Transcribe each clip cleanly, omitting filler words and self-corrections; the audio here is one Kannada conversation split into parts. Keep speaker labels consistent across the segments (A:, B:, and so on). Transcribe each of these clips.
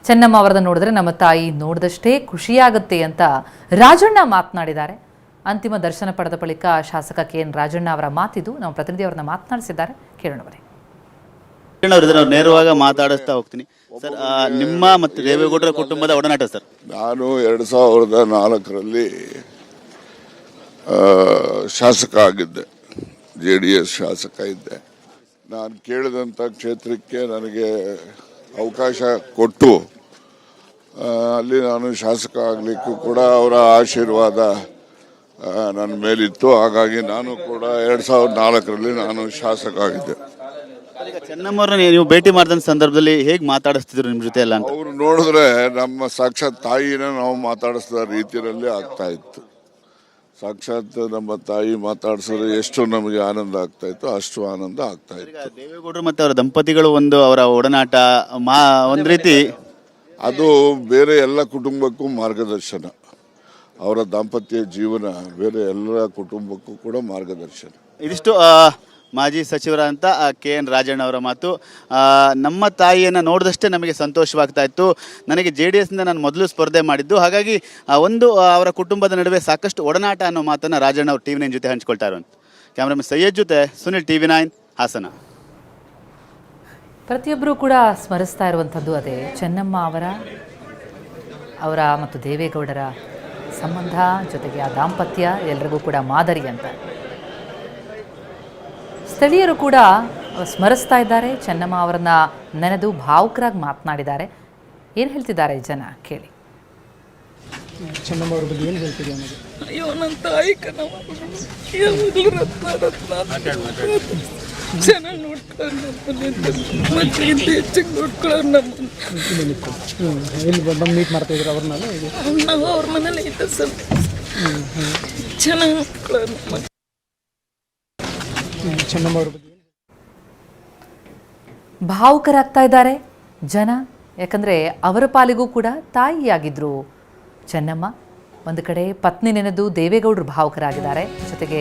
A: ಚೆನ್ನಮ್ಮ ಅವರನ್ನು ನೋಡಿದ್ರೆ ನಮ್ಮ ತಾಯಿ ನೋಡಿದಷ್ಟೇ ಖುಷಿಯಾಗುತ್ತೆ ಅಂತ ರಾಜಣ್ಣ ಮಾತನಾಡಿದ್ದಾರೆ. ಅಂತಿಮ ದರ್ಶನ ಪಡೆದ ಬಳಿಕ ಶಾಸಕ KN ರಾಜಣ್ಣ ಅವರ ಮಾತಿದು. ನಮ್ಮ ಪ್ರತಿನಿಧಿ ಅವರನ್ನ ಮಾತನಾಡಿಸಿದ್ದಾರೆ, ಕೇಳೋಣ ಬನ್ನಿ.
B: ನೇರವಾಗಿ ಮಾತಾಡಿಸ್ತಾ ಹೋಗ್ತೀನಿ ಸರ್. ನಿಮ್ಮ ಮತ್ತು ದೇವೇಗೌಡರ ಕುಟುಂಬದ ಒಡನಾಟ ಸರ್.
C: ನಾನು 2004ರಲ್ಲಿ ಶಾಸಕ ಆಗಿದ್ದೆ, JDS ಶಾಸಕ ಇದ್ದೆ. ನಾನು ಕೇಳಿದಂಥ ಕ್ಷೇತ್ರಕ್ಕೆ ನನಗೆ ಅವಕಾಶ ಕೊಟ್ಟು ಅಲ್ಲಿ ನಾನು ಶಾಸಕ ಆಗಲಿಕ್ಕೂ ಕೂಡ ಅವರ ಆಶೀರ್ವಾದ ನನ್ನ ಮೇಲಿತ್ತು. ಹಾಗಾಗಿ ನಾನು ಕೂಡ 2004ರಲ್ಲಿ ನಾನು ಶಾಸಕ ಆಗಿದ್ದೆ.
B: ಚೆನ್ನಮ್ಮವ್ರನ್ನ ನೀವು ಭೇಟಿ ಮಾಡಿದ ಸಂದರ್ಭದಲ್ಲಿ ಹೇಗೆ ಮಾತಾಡಿಸ್ತಿದ್ರು ನಿಮ್ಮ ಜೊತೆ ಎಲ್ಲ?
C: ಅವರು ನೋಡಿದ್ರೆ ನಮ್ಮ ಸಾಕ್ಷಾತ್ ತಾಯಿನ ನಾವು ಮಾತಾಡಿಸಿದ ರೀತಿಯಲ್ಲಿ ಆಗ್ತಾ ಇತ್ತು. ಸಾಕ್ಷಾತ್ ನಮ್ಮ ತಾಯಿ ಮಾತಾಡಿಸಿದ್ರೆ ಎಷ್ಟು ನಮಗೆ ಆನಂದ ಆಗ್ತಾ ಇತ್ತು, ಅಷ್ಟು ಆನಂದ ಆಗ್ತಾ ಇತ್ತು.
B: ದೇವೇಗೌಡರು ಮತ್ತು ಅವರ ದಂಪತಿಗಳು ಅವರ ಒಡನಾಟ ಒಂದು ರೀತಿ
C: ಅದು ಬೇರೆ ಎಲ್ಲ ಕುಟುಂಬಕ್ಕೂ ಮಾರ್ಗದರ್ಶನ. ಅವರ ದಾಂಪತ್ಯ ಜೀವನ ಬೇರೆ ಎಲ್ಲ ಕುಟುಂಬಕ್ಕೂ ಕೂಡ ಮಾರ್ಗದರ್ಶನ.
B: ಇದಿಷ್ಟು ಮಾಜಿ ಸಚಿವರಾದಂಥ KN ರಾಜಣ್ಣ ಅವರ ಮಾತು. ನಮ್ಮ ತಾಯಿಯನ್ನು ನೋಡಿದಷ್ಟೇ ನಮಗೆ ಸಂತೋಷವಾಗ್ತಾ ಇತ್ತು. ನನಗೆ JDSನಿಂದ ನಾನು ಮೊದಲು ಸ್ಪರ್ಧೆ ಮಾಡಿದ್ದು, ಹಾಗಾಗಿ ಅವರ ಕುಟುಂಬದ ನಡುವೆ ಸಾಕಷ್ಟು ಒಡನಾಟ ಅನ್ನೋ ಮಾತನ್ನು ರಾಜಣ್ಣ ಅವರು TV9 ಜೊತೆ ಹಂಚ್ಕೊಳ್ತಾ ಇರುವಂತ. ಕ್ಯಾಮ್ರಾಮನ್ ಸೈಯದ್ ಜೊತೆ ಸುನಿಲ್, TV9 ಹಾಸನ.
A: ಪ್ರತಿಯೊಬ್ಬರೂ ಕೂಡ ಸ್ಮರಿಸ್ತಾ ಇರುವಂಥದ್ದು ಅದೇ, ಚೆನ್ನಮ್ಮ ಅವರ ಮತ್ತು ದೇವೇಗೌಡರ ಸಂಬಂಧ, ಜೊತೆಗೆ ಆ ದಾಂಪತ್ಯ ಎಲ್ರಿಗೂ ಕೂಡ ಮಾದರಿ ಅಂತ ಸ್ಥಳೀಯರು ಕೂಡ ಸ್ಮರಿಸ್ತಾ ಇದ್ದಾರೆ. ಚೆನ್ನಮ್ಮ ಅವರನ್ನ ನೆನೆದು ಭಾವುಕರಾಗಿ ಮಾತನಾಡಿದ್ದಾರೆ. ಏನು ಹೇಳ್ತಿದ್ದಾರೆ ಜನ ಕೇಳಿ.
D: ಚೆನ್ನಮ್ಮ ಅವ್ರ ಬಗ್ಗೆ ಏನು ಹೇಳ್ತೀರಿ ಅನ್ನೋದು?
E: ಅಯ್ಯೋ ನನ್ನ ತಾಯಿ ಕಣವ, ಚೆನ್ನಾಗಿ ನೋಡ್ಕೊಳ್ಳೋದು, ಹೆಚ್ಚಿಗೆ ನೋಡ್ಕೊಳ್ಳೋರು ನಮ್ಮನ್ನು.
D: ಎಲ್ಲಿ ಬಂದು ಮೀಟ್ ಮಾಡ್ತಾ ಇದ್ರು ಅವ್ರನ್ನ?
E: ನಾವು ಅವ್ರ ಮನೇಲಿ ಇದ್ದ ಸರ್, ಚೆನ್ನಾಗಿ ನೋಡ್ಕೊಳ್ಳೋರು ನಮ್ಮ
D: ಚೆನ್ನಮ್ಮ ಅವ್ರ ಬಗ್ಗೆ
A: ಭಾವುಕರಾಗ್ತಾ ಇದ್ದಾರೆ ಜನ. ಯಾಕಂದರೆ ಅವರ ಪಾಲಿಗೂ ಕೂಡ ತಾಯಿಯಾಗಿದ್ದರು ಚೆನ್ನಮ್ಮ. ಒಂದು ಕಡೆ ಪತ್ನಿ ನೆನೆದು ದೇವೇಗೌಡರು ಭಾವುಕರಾಗಿದ್ದಾರೆ, ಜೊತೆಗೆ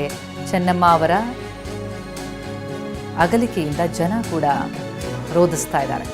A: ಚೆನ್ನಮ್ಮ ಅವರ ಅಗಲಿಕೆಯಿಂದ ಜನ ಕೂಡ ರೋಧಿಸ್ತಾ ಇದ್ದಾರೆ.